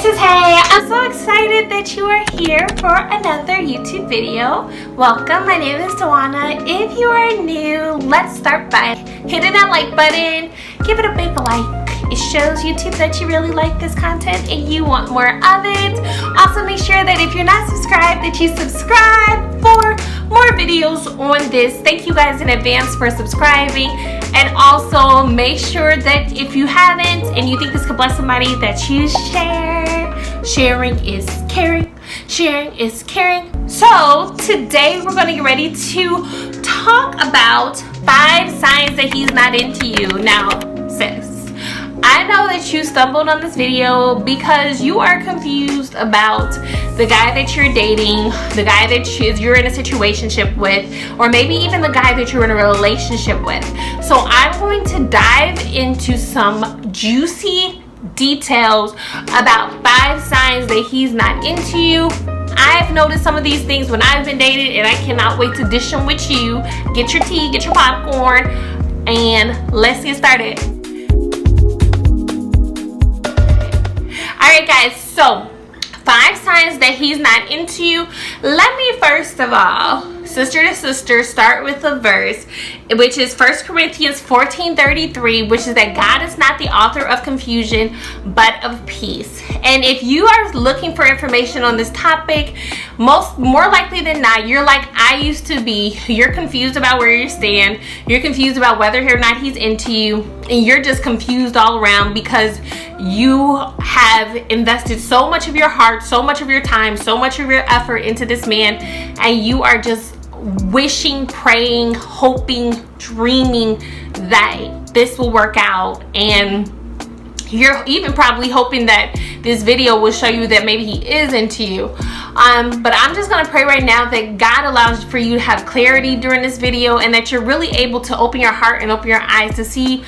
Mrs. Hey, I'm so excited that you are here for another YouTube video. Welcome, my name is Tawana. If you are new, let's start by hitting that like button. Give it a big like. It shows YouTube that you really like this content and you want more of it. Also, make sure that if you're not subscribed, that you subscribe for more videos on this. Thank you guys in advance for subscribing. And also make sure that if you haven't and you think this could bless somebody, that you share. Sharing is caring. Sharing is caring. So today we're going to get ready to talk about 5 signs that he's not into you. Now, sis, I know that you stumbled on this video because you are confused about the guy that you're dating, the guy that you're in a situationship with, or maybe even the guy that you're in a relationship with. So I'm going to dive into some juicy details about 5 signs that he's not into you. I've noticed some of these things when I've been dated, and I cannot wait to dish them with you. Get your tea, get your popcorn, and let's get started. Alright guys, so 5 signs that he's not into you. Let me first of all, sister to sister, start with a verse, which is 1 Corinthians 14:33, which is that God is not the author of confusion, but of peace. And if you are looking for information on this topic, more likely than not, you're like I used to be. You're confused about where you stand. You're confused about whether or not he's into you. And you're just confused all around because you have invested so much of your heart, so much of your time, so much of your effort into this man, and you are just wishing, praying, hoping, dreaming that this will work out. And you're even probably hoping that this video will show you that maybe he is into you. But I'm just going to pray right now that God allows for you to have clarity during this video, and that you're really able to open your heart and open your eyes to see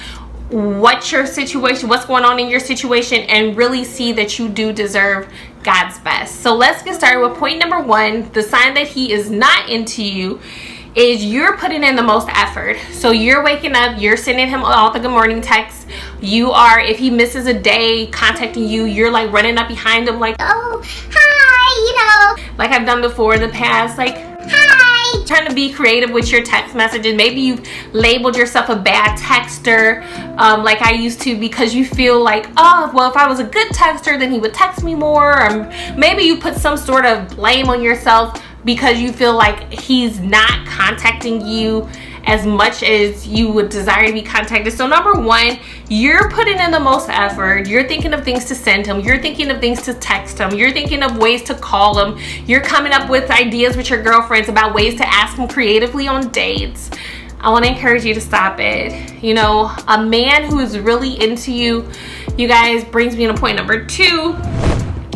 what's going on in your situation, and really see that you do deserve God's best. So let's get started with point number 1. The sign that he is not into you is you're putting in the most effort. So you're waking up, you're sending him all the good morning texts. You are, if he misses a day contacting you, you're like running up behind him like, oh, hi, like I've done before in the past, like, hi. Trying to be creative with your text messages. Maybe you've labeled yourself a bad texter, like I used to, because you feel like, oh, well, if I was a good texter, then he would text me more. Or maybe you put some sort of blame on yourself because you feel like he's not contacting you as much as you would desire to be contacted. So number 1, you're putting in the most effort. You're thinking of things to send him. You're thinking of things to text him. You're thinking of ways to call him. You're coming up with ideas with your girlfriends about ways to ask him creatively on dates. I want to encourage you to stop it. You know, a man who is really into you, you guys, brings me to point number 2.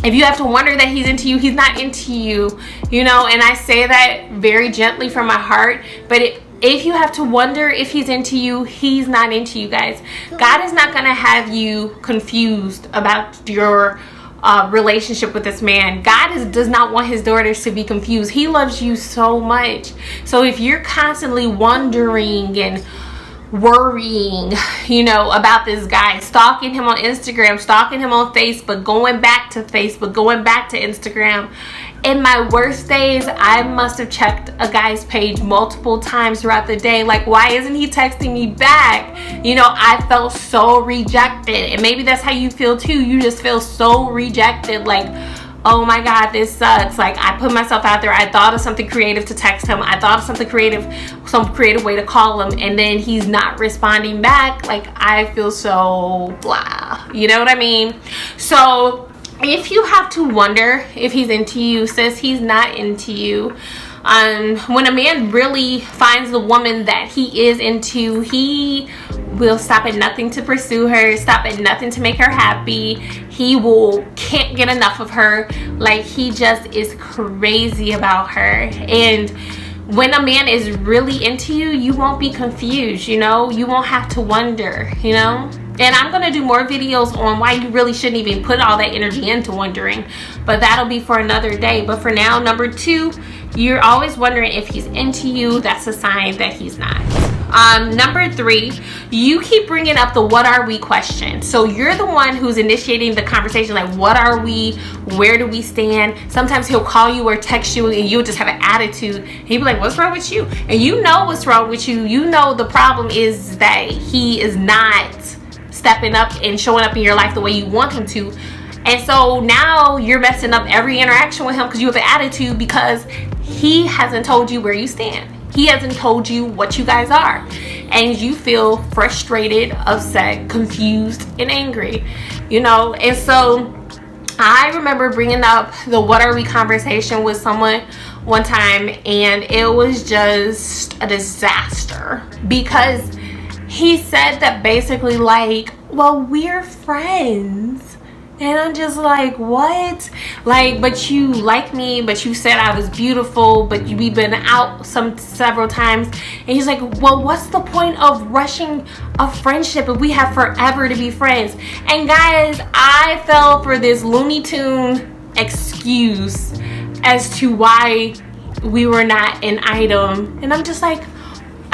If you have to wonder that he's into you, he's not into you, you know, and I say that very gently from my heart, but if you have to wonder if he's into you, he's not into you, guys. God is not going to have you confused about your relationship with this man. God does not want his daughters to be confused. He loves you so much. So if you're constantly wondering and worrying, you know, about this guy, stalking him on Instagram, stalking him on Facebook, going back to Facebook, going back to Instagram. In my worst days, I must have checked a guy's page multiple times throughout the day. Like, why isn't he texting me back? You know, I felt so rejected. And maybe that's how you feel too. You just feel so rejected. Like, oh my God, this sucks. Like, I put myself out there. I thought of something creative to text him. I thought of something creative, some creative way to call him. And then he's not responding back. Like, I feel so blah. You know what I mean? So if you have to wonder if he's into you, sis, he's not into you. When a man really finds the woman that he is into, he will stop at nothing to pursue her, stop at nothing to make her happy. He can't get enough of her. Like, he just is crazy about her. And when a man is really into you, you won't be confused, you know? You won't have to wonder, you know? And I'm going to do more videos on why you really shouldn't even put all that energy into wondering. But that'll be for another day. But for now, number 2, you're always wondering if he's into you. That's a sign that he's not. Number 3, you keep bringing up the what are we question. So you're the one who's initiating the conversation, like what are we, where do we stand. Sometimes he'll call you or text you and you'll just have an attitude and he'll be like, what's wrong with you? And you know what's wrong with you. You know the problem is that he is not stepping up and showing up in your life the way you want him to. And so now you're messing up every interaction with him because you have an attitude, because he hasn't told you where you stand. He hasn't told you what you guys are. And you feel frustrated, upset, confused, and angry. You know, and so I remember bringing up the what are we conversation with someone one time, and it was just a disaster, because he said that basically like, well, we're friends. And I'm just like, what? Like, but you like me, but you said I was beautiful, but we've been out several times. And he's like, well, what's the point of rushing a friendship if we have forever to be friends? And guys, I fell for this Looney Tune excuse as to why we were not an item. And I'm just like,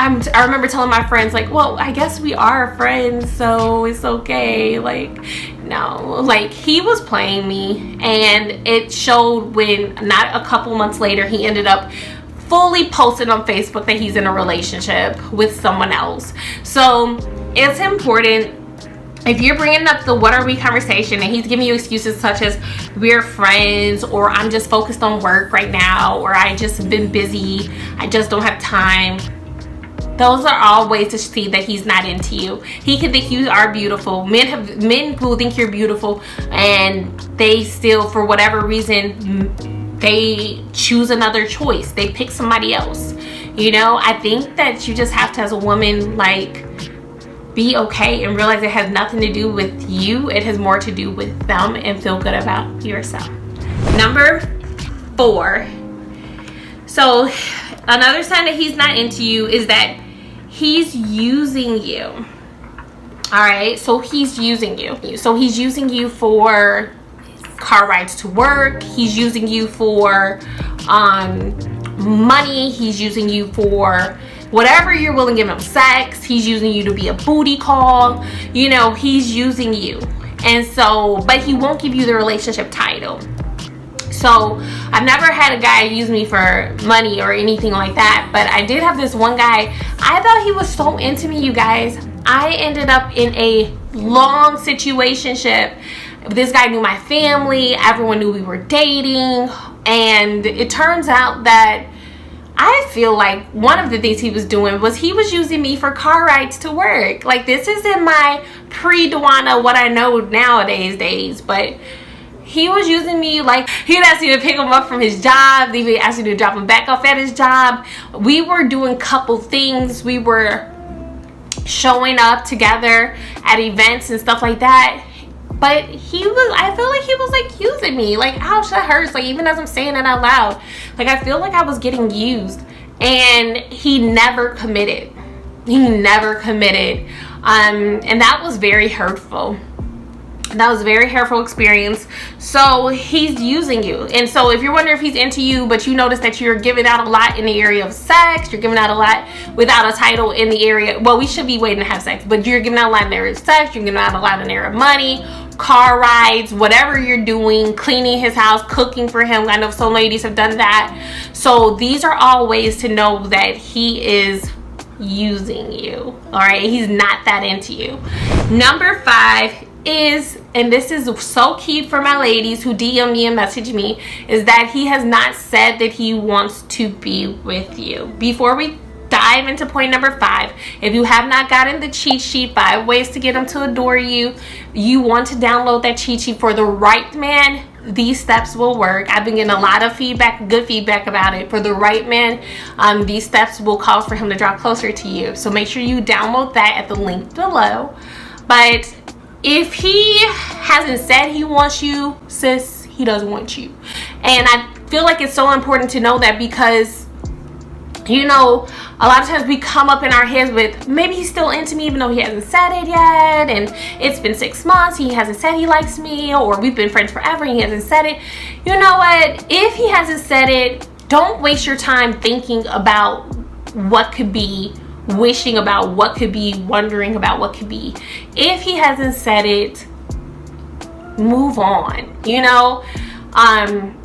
I remember telling my friends, like, well, I guess we are friends, so it's okay. Like, no, like, he was playing me, and it showed when not a couple months later he ended up fully posting on Facebook that he's in a relationship with someone else. So it's important, if you're bringing up the what are we conversation and he's giving you excuses such as we're friends, or I'm just focused on work right now, or I just been busy, I just don't have time. Those are all ways to see that he's not into you. He can think you are beautiful. Men will think you're beautiful, and they still, for whatever reason, they choose another choice. They pick somebody else. You know, I think that you just have to, as a woman, like, be okay and realize it has nothing to do with you. It has more to do with them, and feel good about yourself. Number 4. So another sign that he's not into you is that he's using you. All right, so he's using you. So he's using you for car rides to work. He's using you for money. He's using you for whatever you're willing to give him. Sex. He's using you to be a booty call. You know, he's using you. And so, but he won't give you the relationship title. So I've never had a guy use me for money or anything like that, but I did have this one guy. I thought he was so into me, you guys. I ended up in a long situationship. This guy knew my family. Everyone knew we were dating. And it turns out that I feel like one of the things he was doing was he was using me for car rides to work. Like, this is in my pre-Dwana, what I know nowadays days, but he was using me. Like, he'd ask me to pick him up from his job. He'd ask me to drop him back off at his job. We were doing couple things. We were showing up together at events and stuff like that. But I feel like he was like using me. Like, ouch, that hurts. Like, even as I'm saying it out loud, like, I feel like I was getting used. And he never committed. He never committed. And that was very hurtful. That was a very hurtful experience. So he's using you. And so if you're wondering if he's into you, but you notice that you're giving out a lot in the area of sex, you're giving out a lot without a title in the area, well, we should be waiting to have sex, but you're giving out a lot in the area of sex, you're giving out a lot in the area of money, car rides, whatever you're doing, cleaning his house, cooking for him. I know some ladies have done that. So these are all ways to know that he is using you. All right, he's not that into you. Number 5 is, and this is so key for my ladies who DM me and message me, is that he has not said that he wants to be with you. Before we dive into point number 5, if you have not gotten the cheat sheet, 5 ways to get him to adore you, you want to download that cheat sheet for the right man. These steps will work. I've been getting a lot of feedback, good feedback about it. For the right man, these steps will cause for him to draw closer to you. So make sure you download that at the link below. But if he hasn't said he wants you, sis, he doesn't want you. And I feel like it's so important to know that, because, you know, a lot of times we come up in our heads with, maybe he's still into me even though he hasn't said it yet, and it's been 6 months, he hasn't said he likes me, or we've been friends forever and he hasn't said it. You know what? If he hasn't said it, don't waste your time thinking about what could be wishing about what could be, wondering about what could be. If he hasn't said it, move on, you know.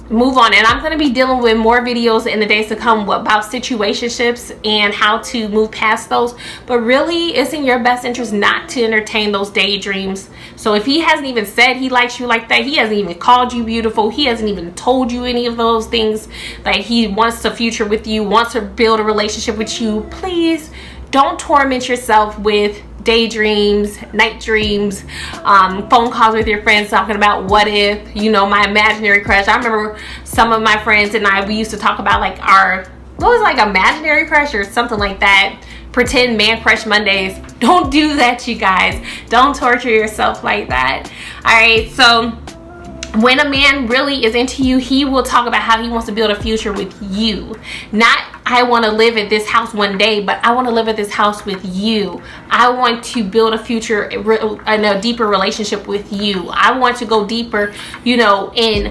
Move on. And I'm going to be dealing with more videos in the days to come about situationships and how to move past those. But really, it's in your best interest not to entertain those daydreams. So if he hasn't even said he likes you like that, he hasn't even called you beautiful, he hasn't even told you any of those things, like he wants a future with you, wants to build a relationship with you, please don't torment yourself with daydreams, night dreams, phone calls with your friends talking about what if, you know, my imaginary crush. I remember some of my friends and I, we used to talk about like our, what was like imaginary crush or something like that, pretend man crush Mondays. Don't do that, you guys. Don't torture yourself like that. All right, so when a man really is into you, he will talk about how he wants to build a future with you. Not, I want to live at this house one day, but I want to live at this house with you. I want to build a future and a deeper relationship with you. I want to go deeper, you know, in,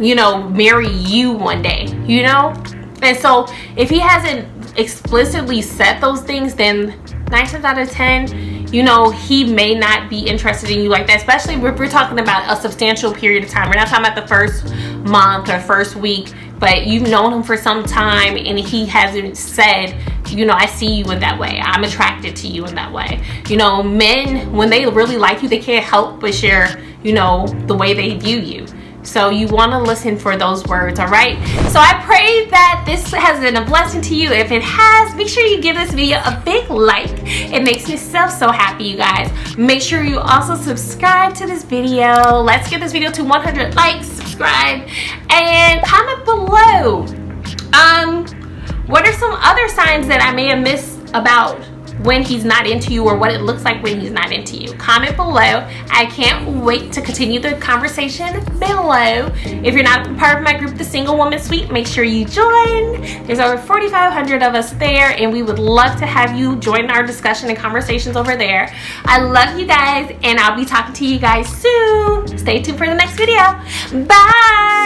you know, marry you one day, you know? And so if he hasn't explicitly said those things, then 9 times out of 10, you know, he may not be interested in you like that, especially if we're talking about a substantial period of time. We're not talking about the first month or first week, but you've known him for some time and he hasn't said, you know, I see you in that way, I'm attracted to you in that way. You know, men, when they really like you, they can't help but share, you know, the way they view you. So you want to listen for those words, all right? So I pray that this has been a blessing to you. If it has, make sure you give this video a big like. It makes me so happy, you guys. Make sure you also subscribe to this video. Let's get this video to 100 likes, subscribe, and comment below. What are some other signs that I may have missed about when he's not into you, or what it looks like when he's not into you? Comment below. I can't wait to continue the conversation below. If you're not a part of my group, The Single Woman Suite, make sure you join. There's over 4,500 of us there, and we would love to have you join our discussion and conversations over there. I love you guys, and I'll be talking to you guys soon. Stay tuned for the next video. Bye.